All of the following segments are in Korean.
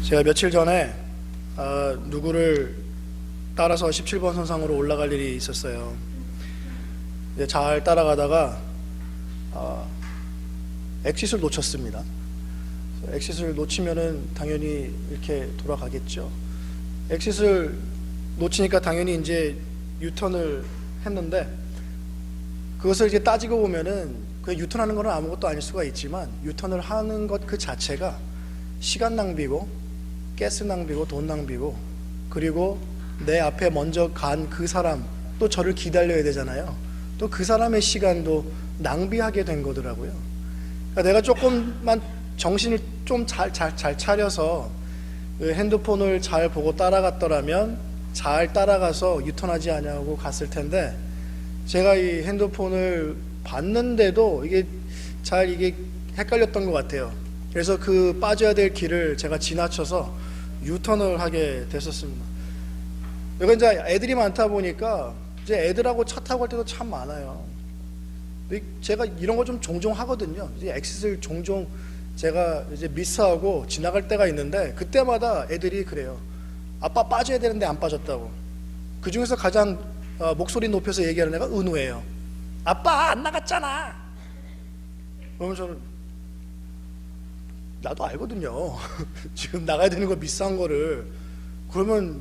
제가 며칠 전에 누구를 따라서 17번 선상으로 올라갈 일이 있었어요. 잘 따라가다가 엑싯을 놓쳤습니다. 엑싯을 놓치면은 당연히 이렇게 돌아가겠죠. 엑싯을 놓치니까 당연히 이제 유턴을 했는데, 그것을 이제 따지고 보면은 그 유턴하는 건 아무것도 아닐 수가 있지만, 유턴을 하는 것 그 자체가 시간 낭비고 가스 낭비고 돈 낭비고, 그리고 내 앞에 먼저 간 그 사람, 또 저를 기다려야 되잖아요. 또 그 사람의 시간도 낭비하게 된 거더라고요. 그러니까 내가 조금만 정신을 좀 잘 차려서 그 핸드폰을 잘 보고 따라갔더라면 잘 따라가서 유턴하지 않냐고 갔을 텐데, 제가 이 핸드폰을 봤는데도 이게 헷갈렸던 것 같아요. 그래서 그 빠져야 될 길을 제가 지나쳐서 유턴을 하게 됐었습니다. 여기 이제 애들이 많다 보니까 이제 애들하고 차 타고 갈 때도 참 많아요. 제가 이런 거 좀 종종 하거든요. 이제 엑싯을 종종 제가 이제 미스하고 지나갈 때가 있는데, 그때마다 애들이 그래요. 아빠 빠져야 되는데 안 빠졌다고. 그 중에서 가장 목소리 높여서 얘기하는 애가 은우예요. 아빠 안 나갔잖아. 그러면 저는, 나도 알거든요. 지금 나가야 되는 거 미스한 거를. 그러면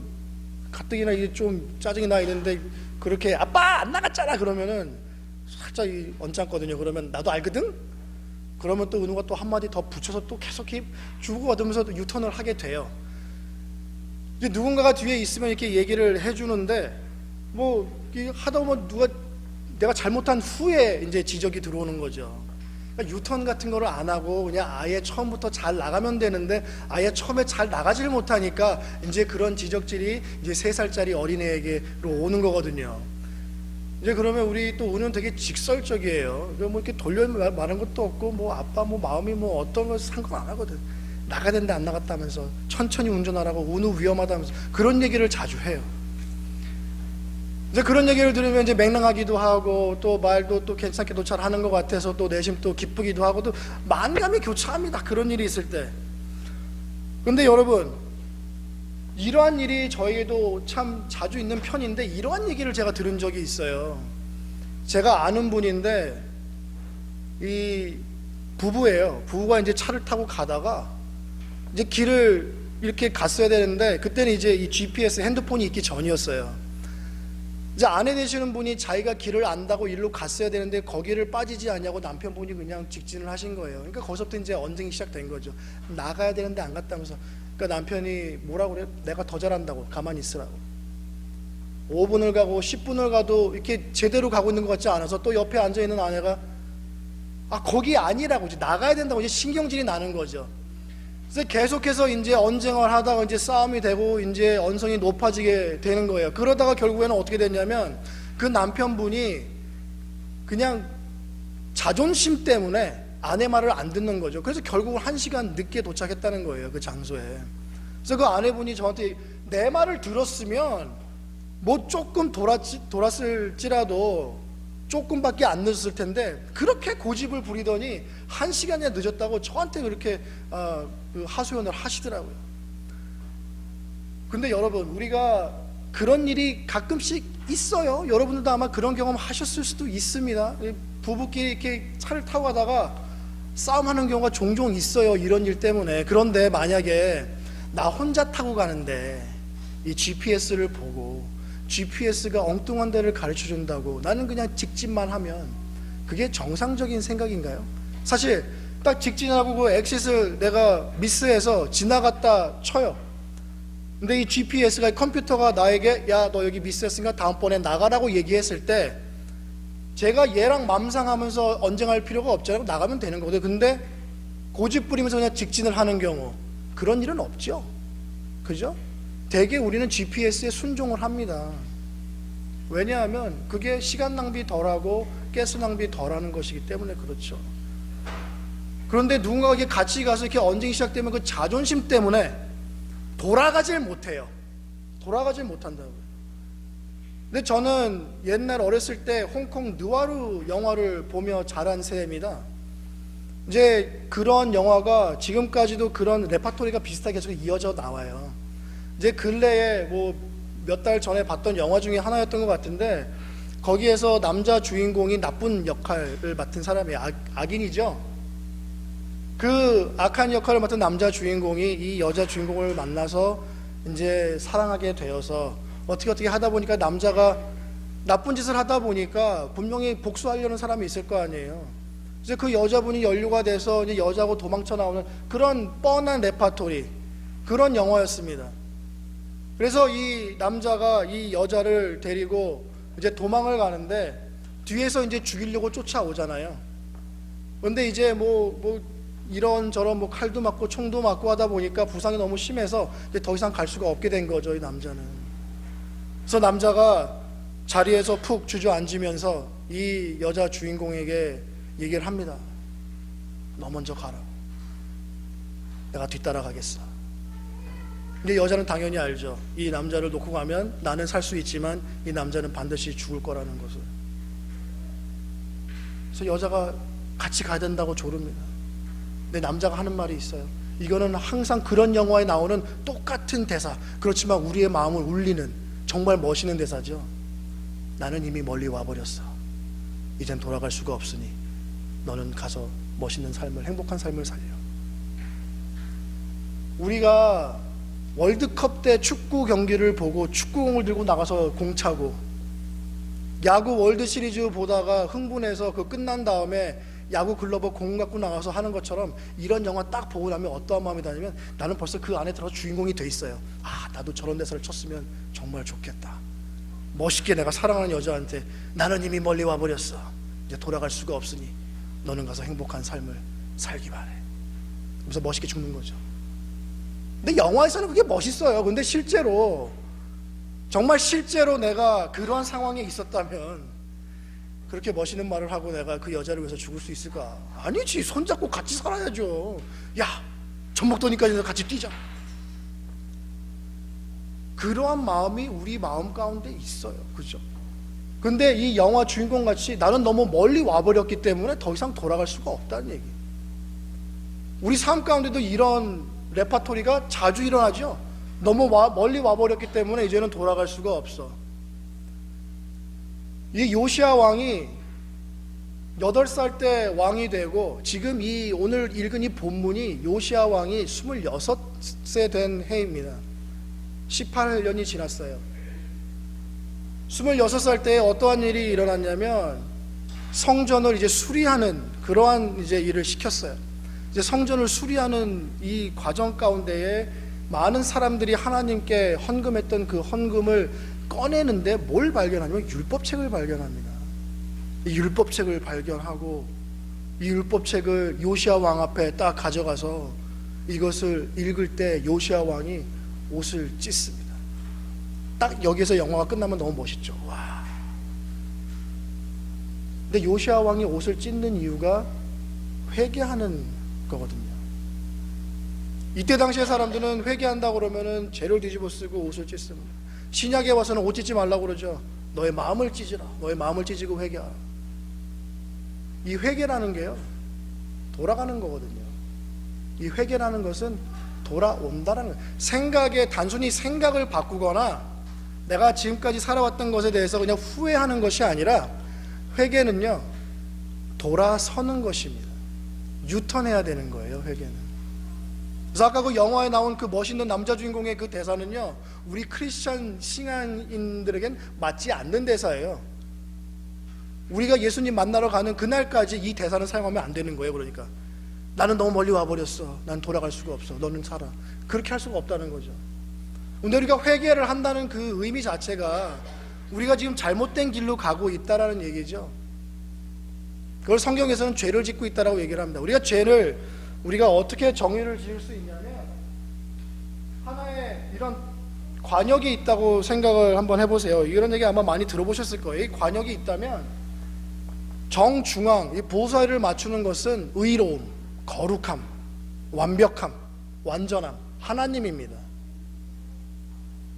가뜩이나 이게 좀 짜증이 나 있는데, 그렇게 아빠 안 나갔잖아 그러면은 살짝 언짢거든요. 그러면 나도 알거든? 그러면 또 은우가 또 한마디 더 붙여서 또 계속 주고 받으면서 유턴을 하게 돼요. 이제 누군가가 뒤에 있으면 이렇게 얘기를 해주는데, 뭐 하다 보면 내가 잘못한 후에 이제 지적이 들어오는 거죠. 그러니까 유턴 같은 거를 안 하고 그냥 아예 처음부터 잘 나가면 되는데, 아예 처음에 잘 나가질 못하니까 이제 그런 지적질이 이제 3살짜리 어린애에게로 오는 거거든요. 이제 그러면 우리 또 은우는 되게 직설적이에요. 뭐 이렇게 돌려 말하는 것도 없고, 뭐 아빠 뭐 마음이 뭐 어떤 거 상관 안 하거든. 나가야 되는데 안 나갔다면서, 천천히 운전하라고, 은우 위험하다면서 그런 얘기를 자주 해요. 이제 그런 얘기를 들으면 이제 맹랑하기도 하고, 또 말도 또 괜찮게도 잘 하는 것 같아서 또 내심 또 기쁘기도 하고, 또 만감이 교차합니다. 그런 일이 있을 때. 근데 여러분, 이러한 일이 저에게도 참 자주 있는 편인데, 이러한 얘기를 제가 들은 적이 있어요. 제가 아는 분인데, 이 부부예요. 부부가 이제 차를 타고 가다가 이제 길을 이렇게 갔어야 되는데, 그때는 이제 이 GPS 핸드폰이 있기 전이었어요. 이제 아내 되시는 분이 자기가 길을 안다고 일로 갔어야 되는데 거기를 빠지지 않냐고 남편분이 그냥 직진을 하신 거예요. 그러니까 거기서부터 이제 언쟁이 시작된 거죠. 나가야 되는데 안 갔다면서. 그러니까 남편이 뭐라고 그래요? 내가 더 잘한다고, 가만히 있으라고. 5분을 가고 10분을 가도 이렇게 제대로 가고 있는 것 같지 않아서, 또 옆에 앉아있는 아내가 거기 아니라고, 이제 나가야 된다고 이제 신경질이 나는 거죠. 그래서 계속해서 이제 언쟁을 하다가 이제 싸움이 되고 이제 언성이 높아지게 되는 거예요. 그러다가 결국에는 어떻게 됐냐면, 그 남편분이 그냥 자존심 때문에 아내 말을 안 듣는 거죠. 그래서 결국은 1시간 늦게 도착했다는 거예요, 그 장소에. 그래서 그 아내분이 저한테, 내 말을 들었으면 뭐 조금 돌았을지라도 조금밖에 안 늦었을 텐데, 그렇게 고집을 부리더니 1시간이나 늦었다고 저한테 그렇게 하소연을 하시더라고요. 근데 여러분, 우리가 그런 일이 가끔씩 있어요. 여러분들도 아마 그런 경험 하셨을 수도 있습니다. 부부끼리 이렇게 차를 타고 가다가 싸움하는 경우가 종종 있어요, 이런 일 때문에. 그런데 만약에 나 혼자 타고 가는데 이 GPS를 보고 GPS가 엉뚱한 데를 가르쳐 준다고 나는 그냥 직진만 하면 그게 정상적인 생각인가요? 사실 딱 직진하고 그 엑싯을 내가 미스해서 지나갔다 쳐요. 근데 이 GPS가, 컴퓨터가 나에게 야, 너 여기 미스했으니까 다음번에 나가라고 얘기했을 때, 제가 얘랑 맘상하면서 언쟁할 필요가 없잖아요. 나가면 되는 거거든요. 근데 고집 부리면서 그냥 직진을 하는 경우, 그런 일은 없죠. 그죠? 대개 우리는 GPS에 순종을 합니다. 왜냐하면 그게 시간 낭비 덜하고 가스 낭비 덜하는 것이기 때문에 그렇죠. 그런데 누군가가 이렇게 같이 가서 이렇게 언쟁이 시작되면 그 자존심 때문에 돌아가질 못해요. 돌아가질 못한다고요. 근데 저는 옛날 어렸을 때 홍콩 느와르 영화를 보며 자란 세대입니다. 이제 그런 영화가 지금까지도 그런 레파토리가 비슷하게 계속 이어져 나와요. 이제 근래에 뭐 몇 달 전에 봤던 영화 중에 하나였던 것 같은데, 거기에서 남자 주인공이 나쁜 역할을 맡은 사람이 악인이죠. 그 악한 역할을 맡은 남자 주인공이 이 여자 주인공을 만나서 이제 사랑하게 되어서 어떻게 하다 보니까 남자가 나쁜 짓을 하다 보니까 분명히 복수하려는 사람이 있을 거 아니에요. 이제 그 여자분이 연루가 돼서 이제 여자하고 도망쳐 나오는 그런 뻔한 레파토리, 그런 영화였습니다. 그래서 이 남자가 이 여자를 데리고 이제 도망을 가는데 뒤에서 이제 죽이려고 쫓아오잖아요. 그런데 이제 뭐 이런저런 뭐 칼도 맞고 총도 맞고 하다 보니까 부상이 너무 심해서 이제 더 이상 갈 수가 없게 된 거죠, 이 남자는. 그래서 남자가 자리에서 푹 주저앉으면서 이 여자 주인공에게 얘기를 합니다. 너 먼저 가라. 내가 뒤따라가겠어. 근데 여자는 당연히 알죠. 이 남자를 놓고 가면 나는 살 수 있지만 이 남자는 반드시 죽을 거라는 것을. 그래서 여자가 같이 가야 된다고 조릅니다. 근데 남자가 하는 말이 있어요. 이거는 항상 그런 영화에 나오는 똑같은 대사, 그렇지만 우리의 마음을 울리는 정말 멋있는 대사죠. 나는 이미 멀리 와버렸어. 이젠 돌아갈 수가 없으니 너는 가서 멋있는 삶을, 행복한 삶을 살려. 우리가 월드컵 때 축구 경기를 보고 축구공을 들고 나가서 공 차고, 야구 월드 시리즈 보다가 흥분해서 그 끝난 다음에 야구 글러브 공 갖고 나가서 하는 것처럼, 이런 영화 딱 보고 나면 어떠한 마음이 드냐면 나는 벌써 그 안에 들어서 주인공이 돼 있어요. 아, 나도 저런 대사를 쳤으면 정말 좋겠다. 멋있게 내가 사랑하는 여자한테 나는 이미 멀리 와버렸어. 이제 돌아갈 수가 없으니 너는 가서 행복한 삶을 살기 바래. 그래서 멋있게 죽는 거죠. 근데 영화에서는 그게 멋있어요. 근데 실제로, 정말 실제로 내가 그러한 상황에 있었다면 그렇게 멋있는 말을 하고 내가 그 여자를 위해서 죽을 수 있을까? 아니지. 손잡고 같이 살아야죠. 야, 전복도니까 같이 뛰자. 그러한 마음이 우리 마음 가운데 있어요. 그죠? 근데 이 영화 주인공 같이 나는 너무 멀리 와버렸기 때문에 더 이상 돌아갈 수가 없다는 얘기. 우리 삶 가운데도 이런 레파토리가 자주 일어나죠. 너무 멀리 와버렸기 때문에 이제는 돌아갈 수가 없어. 이 요시야 왕이 8살 때 왕이 되고, 지금 이 오늘 읽은 이 본문이 요시야 왕이 26세 된 해입니다. 18년이 지났어요. 26살 때에 어떠한 일이 일어났냐면 성전을 이제 수리하는 그러한 이제 일을 시켰어요. 이제 성전을 수리하는 이 과정 가운데에 많은 사람들이 하나님께 헌금했던 그 헌금을 꺼내는데 뭘 발견하냐면 율법책을 발견합니다. 이 율법책을 발견하고 이 율법책을 요시야 왕 앞에 딱 가져가서 이것을 읽을 때 요시야 왕이 옷을 찢습니다. 딱 여기서 영화가 끝나면 너무 멋있죠. 와. 근데 요시야 왕이 옷을 찢는 이유가 회개하는 거거든요. 이때 당시의 사람들은 회개한다고 그러면은 죄를 뒤집어 쓰고 옷을 찢습니다. 신약에 와서는 옷 찢지 말라고 그러죠. 너의 마음을 찢으라. 너의 마음을 찢고 회개하라. 이 회개라는 게요, 돌아가는 거거든요. 이 회개라는 것은 돌아온다라는 거예요. 생각에, 단순히 생각을 바꾸거나 내가 지금까지 살아왔던 것에 대해서 그냥 후회하는 것이 아니라, 회개는요 돌아서는 것입니다. 유턴해야 되는 거예요, 회개는. 그래서 아까 그 영화에 나온 그 멋있는 남자 주인공의 그 대사는요, 우리 크리스천 신앙인들에겐 맞지 않는 대사예요. 우리가 예수님 만나러 가는 그날까지 이 대사는 사용하면 안 되는 거예요. 그러니까 나는 너무 멀리 와버렸어. 난 돌아갈 수가 없어. 너는 살아. 그렇게 할 수가 없다는 거죠. 근데 우리가 회개를 한다는 그 의미 자체가 우리가 지금 잘못된 길로 가고 있다라는 얘기죠. 그걸 성경에서는 죄를 짓고 있다라고 얘기를 합니다. 우리가 어떻게 정의를 지을 수 있냐면, 하나의 이런 관역이 있다고 생각을 한번 해보세요. 이런 얘기 아마 많이 들어보셨을 거예요. 이 관역이 있다면 정중앙, 이 보살을 맞추는 것은 의로움, 거룩함, 완벽함, 완전함, 하나님입니다.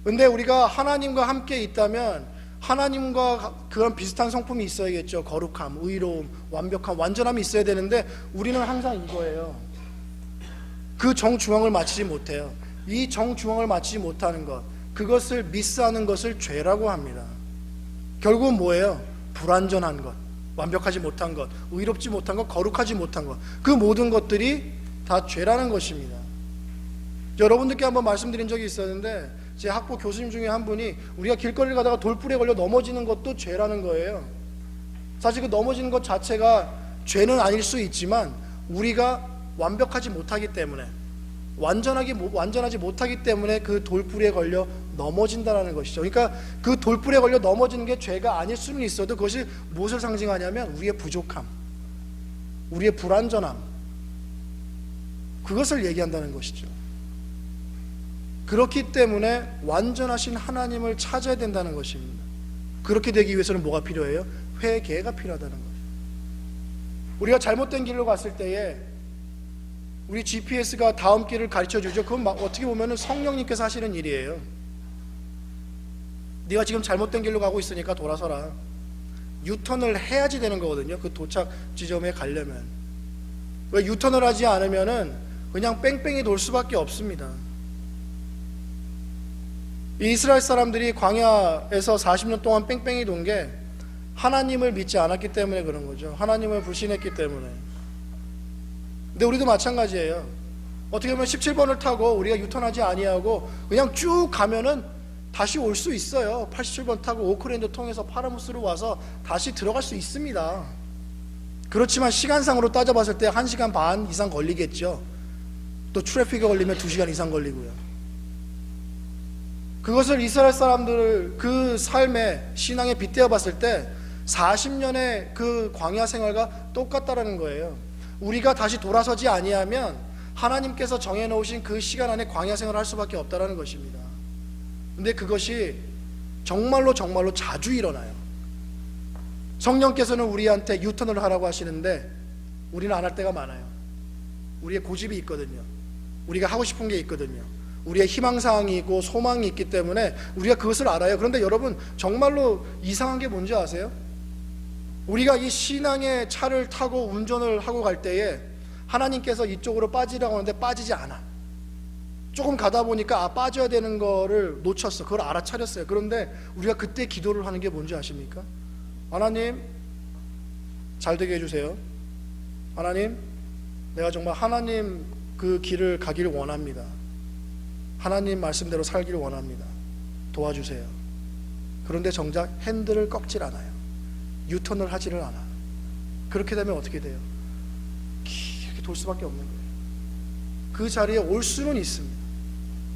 근데 우리가 하나님과 함께 있다면 하나님과 그런 비슷한 성품이 있어야겠죠. 거룩함, 의로움, 완벽함, 완전함이 있어야 되는데 우리는 항상 이거예요. 그 정중앙을 맞추지 못해요. 이 정중앙을 맞추지 못하는 것, 그것을 미스하는 것을 죄라고 합니다. 결국은 뭐예요? 불완전한 것, 완벽하지 못한 것, 의롭지 못한 것, 거룩하지 못한 것, 그 모든 것들이 다 죄라는 것입니다. 여러분들께 한번 말씀드린 적이 있었는데, 제 학부 교수님 중에 한 분이 우리가 길거리를 가다가 돌불에 걸려 넘어지는 것도 죄라는 거예요. 사실 그 넘어지는 것 자체가 죄는 아닐 수 있지만 우리가 완벽하지 못하기 때문에, 완전하지 못하기 때문에 그 돌불에 걸려 넘어진다는 것이죠. 그러니까 그 돌불에 걸려 넘어지는 게 죄가 아닐 수는 있어도 그것이 무엇을 상징하냐면 우리의 부족함, 우리의 불완전함, 그것을 얘기한다는 것이죠. 그렇기 때문에 완전하신 하나님을 찾아야 된다는 것입니다. 그렇게 되기 위해서는 뭐가 필요해요? 회개가 필요하다는 거예요. 우리가 잘못된 길로 갔을 때에 우리 GPS가 다음 길을 가르쳐주죠. 그건 어떻게 보면 성령님께서 하시는 일이에요. 네가 지금 잘못된 길로 가고 있으니까 돌아서라. 유턴을 해야지 되는 거거든요. 그 도착 지점에 가려면. 왜 유턴을 하지 않으면은 그냥 뺑뺑이 돌 수밖에 없습니다. 이 이스라엘 사람들이 광야에서 40년 동안 뺑뺑이 돈 게 하나님을 믿지 않았기 때문에 그런 거죠. 하나님을 불신했기 때문에. 근데 우리도 마찬가지예요. 어떻게 보면 17번을 타고 우리가 유턴하지 아니하고 그냥 쭉 가면은 다시 올 수 있어요. 87번 타고 오클랜드 통해서 파라무스로 와서 다시 들어갈 수 있습니다. 그렇지만 시간상으로 따져봤을 때 1시간 반 이상 걸리겠죠. 또 트래픽에 걸리면 2시간 이상 걸리고요. 그것을 이스라엘 사람들 그 삶의 신앙에 빗대어 봤을 때 40년의 그 광야 생활과 똑같다라는 거예요. 우리가 다시 돌아서지 아니하면 하나님께서 정해놓으신 그 시간 안에 광야 생활을 할 수밖에 없다라는 것입니다. 근데 그것이 정말로 자주 일어나요. 성령께서는 우리한테 유턴을 하라고 하시는데 우리는 안 할 때가 많아요. 우리의 고집이 있거든요. 우리가 하고 싶은 게 있거든요. 우리의 희망사항이 있고 소망이 있기 때문에 우리가 그것을 알아요. 그런데 여러분, 정말로 이상한 게 뭔지 아세요? 우리가 이 신앙의 차를 타고 운전을 하고 갈 때에 하나님께서 이쪽으로 빠지라고 하는데 빠지지 않아. 조금 가다 보니까 빠져야 되는 거를 놓쳤어. 그걸 알아차렸어요. 그런데 우리가 그때 기도를 하는 게 뭔지 아십니까? 하나님, 잘 되게 해주세요. 하나님, 내가 정말 하나님 그 길을 가기를 원합니다. 하나님 말씀대로 살기를 원합니다. 도와주세요. 그런데 정작 핸들을 꺾질 않아요. 유턴을 하지를 않아. 그렇게 되면 어떻게 돼요? 이렇게 돌 수밖에 없는 거예요. 그 자리에 올 수는 있습니다.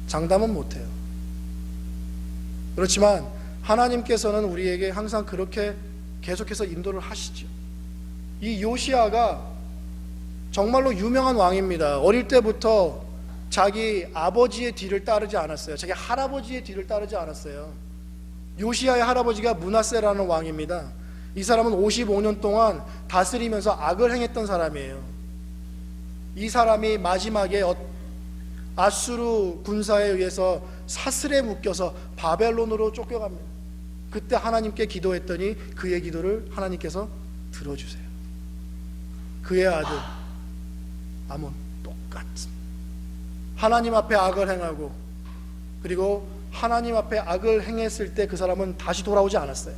장담은 못해요. 그렇지만 하나님께서는 우리에게 항상 그렇게 계속해서 인도를 하시죠. 이 요시야가 정말로 유명한 왕입니다. 어릴 때부터 자기 아버지의 뒤를 따르지 않았어요. 자기 할아버지의 뒤를 따르지 않았어요. 요시야의 할아버지가 므낫세라는 왕입니다. 이 사람은 55년 동안 다스리면서 악을 행했던 사람이에요. 이 사람이 마지막에 아수르 군사에 의해서 사슬에 묶여서 바벨론으로 쫓겨갑니다. 그때 하나님께 기도했더니 그의 기도를 하나님께서 들어주세요. 그의 아들 아몬 똑같습니다. 하나님 앞에 악을 행하고, 그리고 하나님 앞에 악을 행했을 때 그 사람은 다시 돌아오지 않았어요.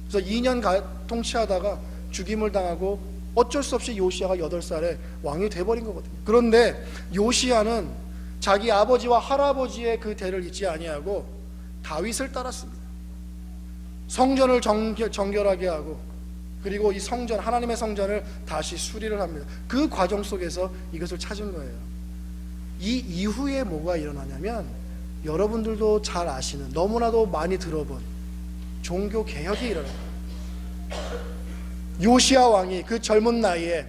그래서 2년 통치하다가 죽임을 당하고 어쩔 수 없이 요시야가 8살에 왕이 돼버린 거거든요. 그런데 요시야는 자기 아버지와 할아버지의 그 대를 잊지 아니하고 다윗을 따랐습니다. 성전을 정결하게 하고, 그리고 이 성전, 하나님의 성전을 다시 수리를 합니다. 그 과정 속에서 이것을 찾은 거예요. 이 이후에 뭐가 일어나냐면, 여러분들도 잘 아시는, 너무나도 많이 들어본 종교 개혁이 일어나요. 요시야 왕이 그 젊은 나이에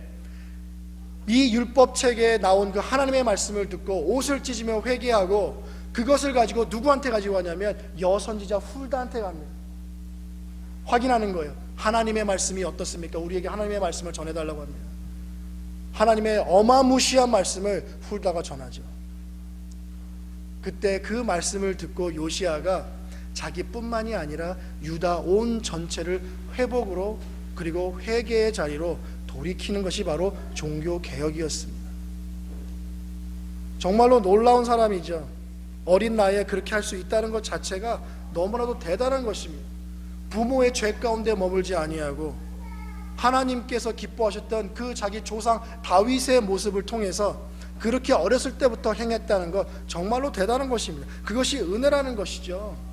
이 율법책에 나온 그 하나님의 말씀을 듣고 옷을 찢으며 회개하고, 그것을 가지고 누구한테 가지고 가냐면 여선지자 훌다한테 갑니다. 확인하는 거예요. 하나님의 말씀이 어떻습니까? 우리에게 하나님의 말씀을 전해달라고 합니다. 하나님의 어마무시한 말씀을 훌다가 전하죠. 그때 그 말씀을 듣고 요시야가 자기뿐만이 아니라 유다 온 전체를 회복으로 그리고 회개의 자리로 돌이키는 것이 바로 종교개혁이었습니다. 정말로 놀라운 사람이죠. 어린 나이에 그렇게 할 수 있다는 것 자체가 너무나도 대단한 것입니다. 부모의 죄 가운데 머물지 아니하고 하나님께서 기뻐하셨던 그 자기 조상 다윗의 모습을 통해서 그렇게 어렸을 때부터 행했다는 것 정말로 대단한 것입니다. 그것이 은혜라는 것이죠.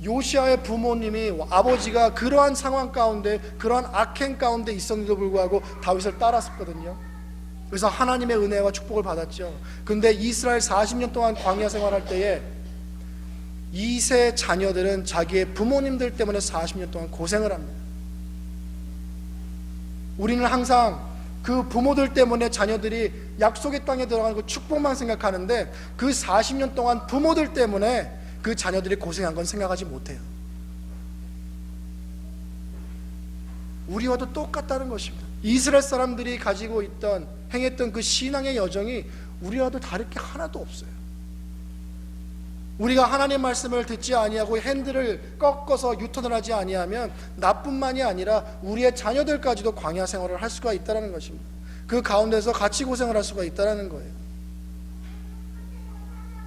요시아의 부모님이 아버지가 그러한 상황 가운데 그러한 악행 가운데 있었는데도 불구하고 다윗을 따랐었거든요. 그래서 하나님의 은혜와 축복을 받았죠. 근데 이스라엘 40년 동안 광야 생활할 때에 2세 자녀들은 자기의 부모님들 때문에 40년 동안 고생을 합니다. 우리는 항상 그 부모들 때문에 자녀들이 약속의 땅에 들어가는 그 축복만 생각하는데 그 40년 동안 부모들 때문에 그 자녀들이 고생한 건 생각하지 못해요. 우리와도 똑같다는 것입니다. 이스라엘 사람들이 가지고 있던 행했던 그 신앙의 여정이 우리와도 다를 게 하나도 없어요. 우리가 하나님의 말씀을 듣지 아니하고 핸들을 꺾어서 유턴을 하지 아니하면 나뿐만이 아니라 우리의 자녀들까지도 광야 생활을 할 수가 있다는 것입니다. 그 가운데서 같이 고생을 할 수가 있다는 거예요.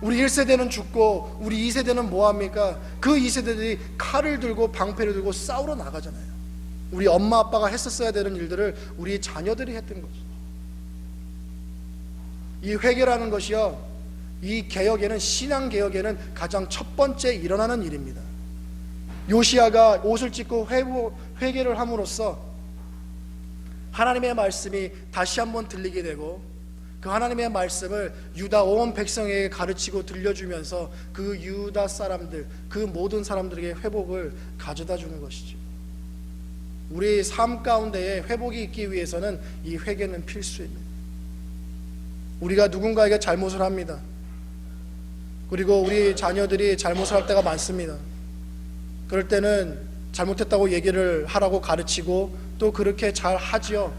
우리 1세대는 죽고 우리 2세대는 뭐합니까? 그 2세대들이 칼을 들고 방패를 들고 싸우러 나가잖아요. 우리 엄마 아빠가 했었어야 되는 일들을 우리 자녀들이 했던 거죠. 이 회개라는 것이요, 이 개혁에는, 신앙 개혁에는 가장 첫 번째 일어나는 일입니다. 요시아가 옷을 찢고 회개를 함으로써 하나님의 말씀이 다시 한번 들리게 되고 그 하나님의 말씀을 유다 온 백성에게 가르치고 들려주면서 그 유다 사람들, 그 모든 사람들에게 회복을 가져다 주는 것이죠. 우리 삶 가운데에 회복이 있기 위해서는 이 회개는 필수입니다. 우리가 누군가에게 잘못을 합니다. 그리고 우리 자녀들이 잘못을 할 때가 많습니다. 그럴 때는 잘못했다고 얘기를 하라고 가르치고 또 그렇게 잘 하지요.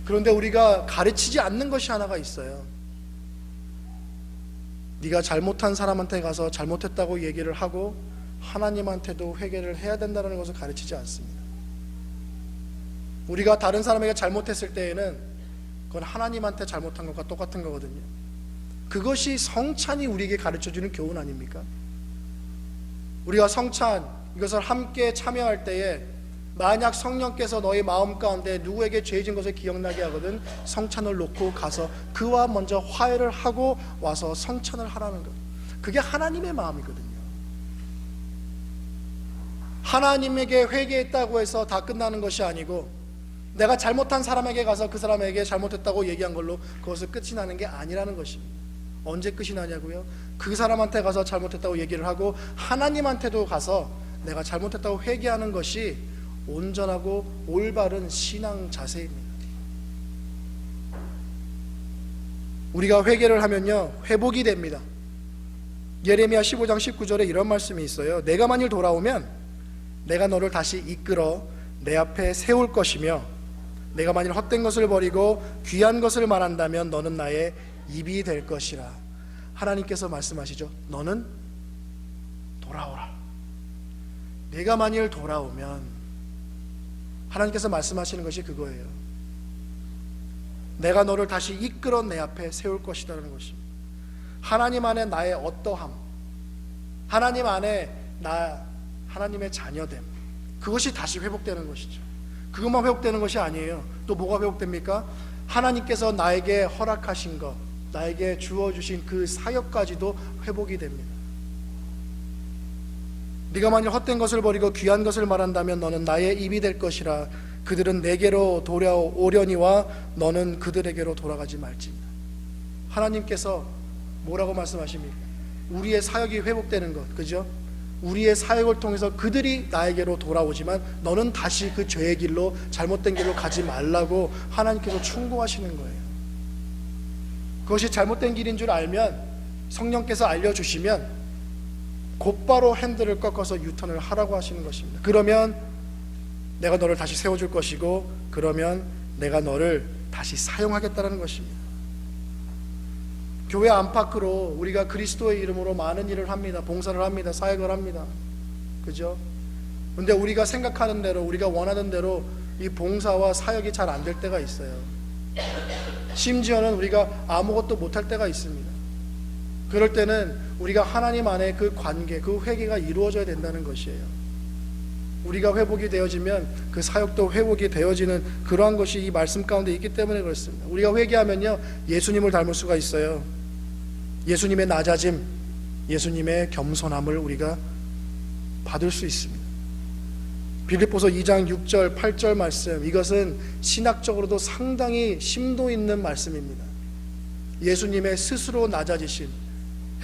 그런데 우리가 가르치지 않는 것이 하나가 있어요. 네가 잘못한 사람한테 가서 잘못했다고 얘기를 하고 하나님한테도 회개를 해야 된다는 것을 가르치지 않습니다. 우리가 다른 사람에게 잘못했을 때에는 그건 하나님한테 잘못한 것과 똑같은 거거든요. 그것이 성찬이 우리에게 가르쳐주는 교훈 아닙니까? 우리가 성찬, 이것을 함께 참여할 때에 만약 성령께서 너희 마음 가운데 누구에게 죄 지은 것을 기억나게 하거든 성찬을 놓고 가서 그와 먼저 화해를 하고 와서 성찬을 하라는 것, 그게 하나님의 마음이거든요. 하나님에게 회개했다고 해서 다 끝나는 것이 아니고 내가 잘못한 사람에게 가서 그 사람에게 잘못했다고 얘기한 걸로 그것을 끝이 나는 게 아니라는 것입니다. 언제 끝이 나냐고요? 그 사람한테 가서 잘못했다고 얘기를 하고 하나님한테도 가서 내가 잘못했다고 회개하는 것이 온전하고 올바른 신앙 자세입니다. 우리가 회개를 하면요, 회복이 됩니다. 예레미야 15장 19절에 이런 말씀이 있어요. 내가 만일 돌아오면 내가 너를 다시 이끌어 내 앞에 세울 것이며 내가 만일 헛된 것을 버리고 귀한 것을 말한다면 너는 나의 입이 될 것이라. 하나님께서 말씀하시죠. 너는 돌아오라. 내가 만일 돌아오면, 하나님께서 말씀하시는 것이 그거예요. 내가 너를 다시 이끌어 내 앞에 세울 것이라는 것입니다. 하나님 안에 나의 어떠함, 하나님 안에 하나님의 자녀됨, 그것이 다시 회복되는 것이죠. 그것만 회복되는 것이 아니에요. 또 뭐가 회복됩니까? 하나님께서 나에게 허락하신 것, 나에게 주어주신 그 사역까지도 회복이 됩니다. 네가 만일 헛된 것을 버리고 귀한 것을 말한다면 너는 나의 입이 될 것이라. 그들은 내게로 돌아오려니와 너는 그들에게로 돌아가지 말지니라. 하나님께서 뭐라고 말씀하십니까? 우리의 사역이 회복되는 것, 그죠? 우리의 사역을 통해서 그들이 나에게로 돌아오지만 너는 다시 그 죄의 길로, 잘못된 길로 가지 말라고 하나님께서 충고하시는 거예요. 그것이 잘못된 길인 줄 알면, 성령께서 알려주시면 곧바로 핸들을 꺾어서 유턴을 하라고 하시는 것입니다. 그러면 내가 너를 다시 세워줄 것이고, 그러면 내가 너를 다시 사용하겠다는 것입니다. 교회 안팎으로 우리가 그리스도의 이름으로 많은 일을 합니다. 봉사를 합니다. 사역을 합니다. 그죠? 근데 우리가 생각하는 대로, 우리가 원하는 대로 이 봉사와 사역이 잘 안 될 때가 있어요. 심지어는 우리가 아무것도 못할 때가 있습니다. 그럴 때는 우리가 하나님 안에 그 관계, 그 회개가 이루어져야 된다는 것이에요. 우리가 회복이 되어지면 그 사역도 회복이 되어지는 그러한 것이 이 말씀 가운데 있기 때문에 그렇습니다. 우리가 회개하면요, 예수님을 닮을 수가 있어요. 예수님의 낮아짐, 예수님의 겸손함을 우리가 받을 수 있습니다. 빌립보서 2장 6절 8절 말씀, 이것은 신학적으로도 상당히 심도 있는 말씀입니다. 예수님의 스스로 낮아지신,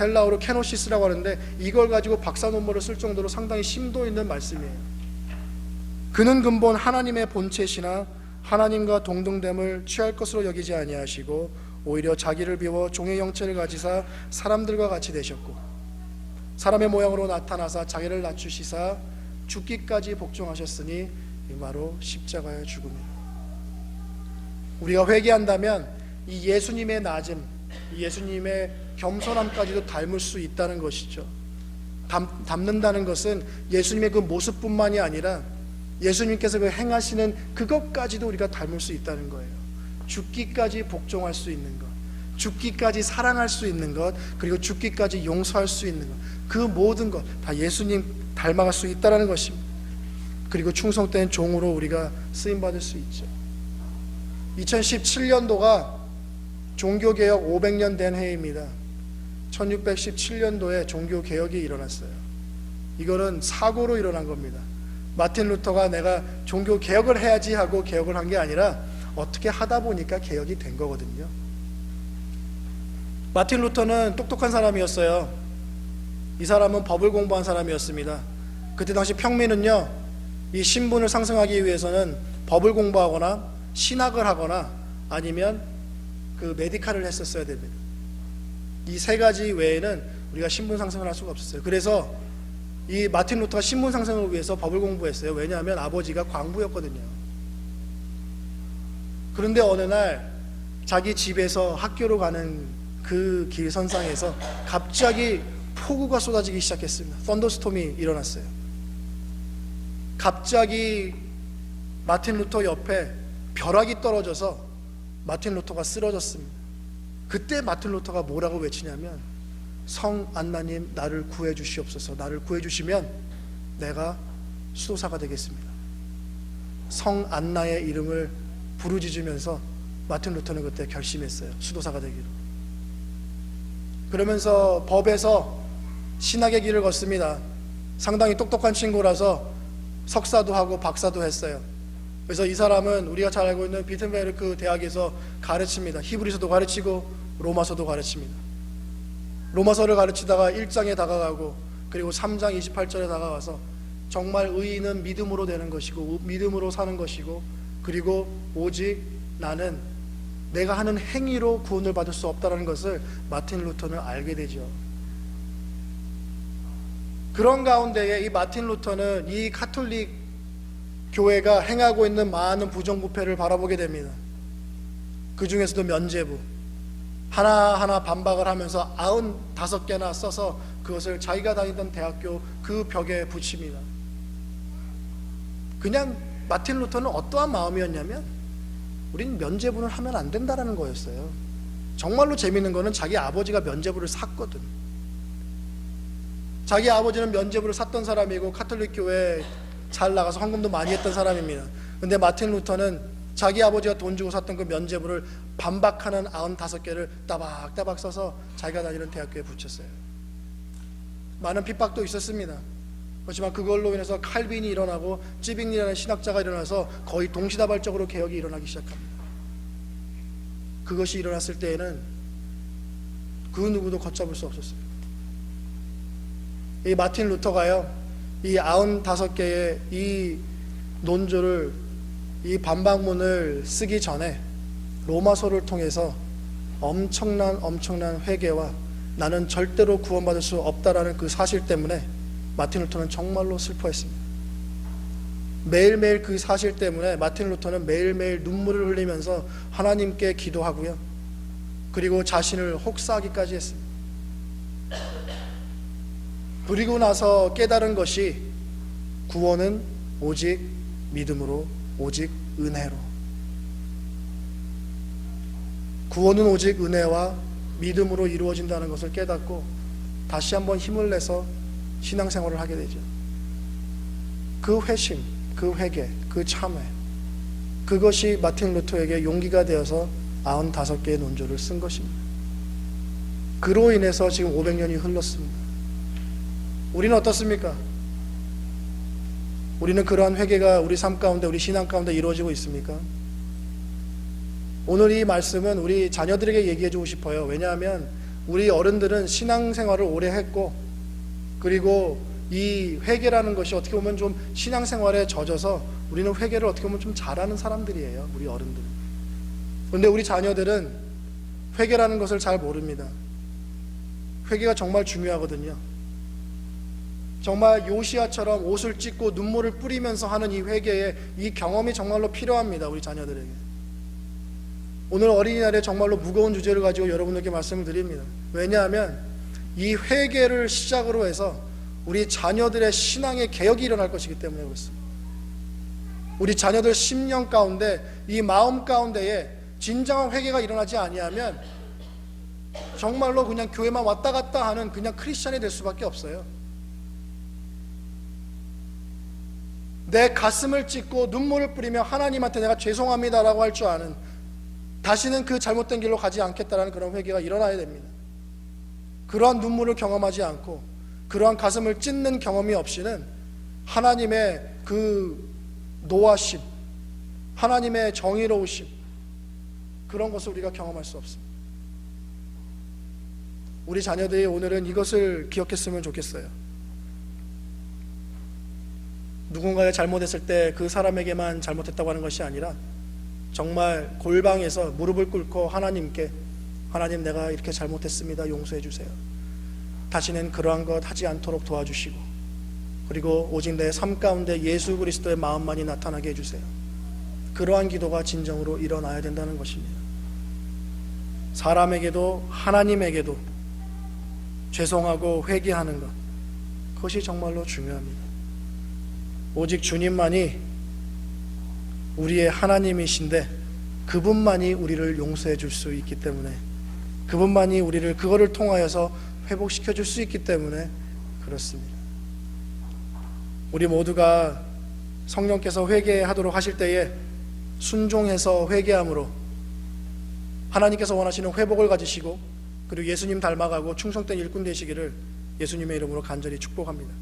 헬라어로 케노시스라고 하는데 이걸 가지고 박사 논문을 쓸 정도로 상당히 심도 있는 말씀이에요. 그는 근본 하나님의 본체시나 하나님과 동등됨을 취할 것으로 여기지 아니하시고 오히려 자기를 비워 종의 형체를 가지사 사람들과 같이 되셨고 사람의 모양으로 나타나사 자기를 낮추시사 죽기까지 복종하셨으니 이마로 십자가의 죽음이라. 우리가 회개한다면 이 예수님의 낮음, 이 예수님의 겸손함까지도 닮을 수 있다는 것이죠. 닮는다는 것은 예수님의 그 모습뿐만이 아니라 예수님께서 그 행하시는 그것까지도 우리가 닮을 수 있다는 거예요. 죽기까지 복종할 수 있는 것, 죽기까지 사랑할 수 있는 것, 그리고 죽기까지 용서할 수 있는 것, 그 모든 것 다 예수님 닮아갈 수 있다는 것입니다. 그리고 충성된 종으로 우리가 쓰임받을 수 있죠. 2017년도가 종교개혁 500년 된 해입니다. 1617년도에 종교개혁이 일어났어요. 이거는 사고로 일어난 겁니다. 마틴 루터가 내가 종교개혁을 해야지 하고 개혁을 한 게 아니라 어떻게 하다 보니까 개혁이 된 거거든요. 마틴 루터는 똑똑한 사람이었어요. 이 사람은 법을 공부한 사람이었습니다. 그때 당시 평민은요, 이 신분을 상승하기 위해서는 법을 공부하거나 신학을 하거나 아니면 그 메디칼을 했었어야 됩니다. 이 세 가지 외에는 우리가 신분 상승을 할 수가 없었어요. 그래서 이 마틴 루터가 신분 상승을 위해서 법을 공부했어요. 왜냐하면 아버지가 광부였거든요. 그런데 어느 날 자기 집에서 학교로 가는 그 길 선상에서 갑자기 폭우가 쏟아지기 시작했습니다. 썬더스톰이 일어났어요. 갑자기 마틴 루터 옆에 벼락이 떨어져서 마틴 루터가 쓰러졌습니다. 그때 마틴 루터가 뭐라고 외치냐면, 성 안나님 나를 구해 주시옵소서. 나를 구해 주시면 내가 수도사가 되겠습니다. 성 안나의 이름을 부르짖으면서 마틴 루터는 그때 결심했어요. 수도사가 되기로. 그러면서 법에서 신학의 길을 걷습니다. 상당히 똑똑한 친구라서 석사도 하고 박사도 했어요. 그래서 이 사람은 우리가 잘 알고 있는 비텐베르크 대학에서 가르칩니다. 히브리서도 가르치고 로마서도 가르칩니다. 로마서를 가르치다가 1장에 다가가고 그리고 3장 28절에 다가가서 정말 의인은 믿음으로 되는 것이고 믿음으로 사는 것이고 그리고 오직 나는 내가 하는 행위로 구원을 받을 수 없다는 것을 마틴 루터는 알게 되죠. 그런 가운데에 이 마틴 루터는 이 가톨릭 교회가 행하고 있는 많은 부정부패를 바라보게 됩니다. 그 중에서도 면죄부 하나하나 반박을 하면서 95개나 써서 그것을 자기가 다니던 대학교 그 벽에 붙입니다. 그냥 마틴 루터는 어떠한 마음이었냐면 우린 면죄부는 하면 안 된다라는 거였어요. 정말로 재밌는 거는 자기 아버지가 면죄부를 샀거든. 자기 아버지는 면죄부를 샀던 사람이고 카톨릭 교회에 잘 나가서 헌금도 많이 했던 사람입니다. 근데 마틴 루터는 자기 아버지가 돈 주고 샀던 그 면죄부를 반박하는 95개를 따박따박 써서 자기가 다니는 대학교에 붙였어요. 많은 핍박도 있었습니다. 그렇지만 그걸로 인해서 칼빈이 일어나고 찌빙리라는 신학자가 일어나서 거의 동시다발적으로 개혁이 일어나기 시작합니다. 그것이 일어났을 때에는 그 누구도 걷잡을 수 없었어요. 이 마틴 루터가요, 이 95개의 이 논조를, 이 반박문을 쓰기 전에 로마서를 통해서 엄청난 회개와 나는 절대로 구원받을 수 없다라는 그 사실 때문에 마틴 루터는 정말로 슬퍼했습니다. 매일매일 그 사실 때문에 마틴 루터는 매일매일 눈물을 흘리면서 하나님께 기도하고요, 그리고 자신을 혹사하기까지 했습니다. 그리고 나서 깨달은 것이 구원은 오직 믿음으로, 오직 은혜로. 구원은 오직 은혜와 믿음으로 이루어진다는 것을 깨닫고 다시 한번 힘을 내서 신앙생활을 하게 되죠. 그 회심, 그 회개, 그 참회, 그것이 마틴 루터에게 용기가 되어서 95개의 논조를 쓴 것입니다. 그로 인해서 지금 500년이 흘렀습니다. 우리는 어떻습니까? 우리는 그러한 회개가 우리 삶 가운데, 우리 신앙 가운데 이루어지고 있습니까? 오늘 이 말씀은 우리 자녀들에게 얘기해 주고 싶어요. 왜냐하면 우리 어른들은 신앙생활을 오래 했고, 그리고 이 회개라는 것이 어떻게 보면 좀 신앙생활에 젖어서 우리는 회개를 어떻게 보면 좀 잘하는 사람들이에요, 우리 어른들은. 그런데 우리 자녀들은 회개라는 것을 잘 모릅니다. 회개가 정말 중요하거든요. 정말 요시야처럼 옷을 찢고 눈물을 뿌리면서 하는 이 회개의 이 경험이 정말로 필요합니다, 우리 자녀들에게. 오늘 어린이날에 정말로 무거운 주제를 가지고 여러분들께 말씀을 드립니다. 왜냐하면 이 회개를 시작으로 해서 우리 자녀들의 신앙의 개혁이 일어날 것이기 때문에 그렇습니다. 우리 자녀들 심령 가운데, 이 마음 가운데에 진정한 회개가 일어나지 아니하면 정말로 그냥 교회만 왔다 갔다 하는 그냥 크리스찬이 될 수밖에 없어요. 내 가슴을 찢고 눈물을 뿌리며 하나님한테 내가 죄송합니다라고 할 줄 아는, 다시는 그 잘못된 길로 가지 않겠다라는 그런 회개가 일어나야 됩니다. 그러한 눈물을 경험하지 않고 그러한 가슴을 찢는 경험이 없이는 하나님의 그 노하심, 하나님의 정의로우심, 그런 것을 우리가 경험할 수 없습니다. 우리 자녀들이 오늘은 이것을 기억했으면 좋겠어요. 누군가가 잘못했을 때 그 사람에게만 잘못했다고 하는 것이 아니라 정말 골방에서 무릎을 꿇고 하나님께, 하나님 내가 이렇게 잘못했습니다, 용서해 주세요. 다시는 그러한 것 하지 않도록 도와주시고, 그리고 오직 내 삶 가운데 예수 그리스도의 마음만이 나타나게 해주세요. 그러한 기도가 진정으로 일어나야 된다는 것입니다. 사람에게도 하나님에게도 죄송하고 회개하는 것, 그것이 정말로 중요합니다. 오직 주님만이 우리의 하나님이신데 그분만이 우리를 용서해 줄 수 있기 때문에, 그분만이 우리를 그거를 통하여서 회복시켜 줄 수 있기 때문에 그렇습니다. 우리 모두가 성령께서 회개하도록 하실 때에 순종해서 회개함으로 하나님께서 원하시는 회복을 가지시고, 그리고 예수님 닮아가고 충성된 일꾼 되시기를 예수님의 이름으로 간절히 축복합니다.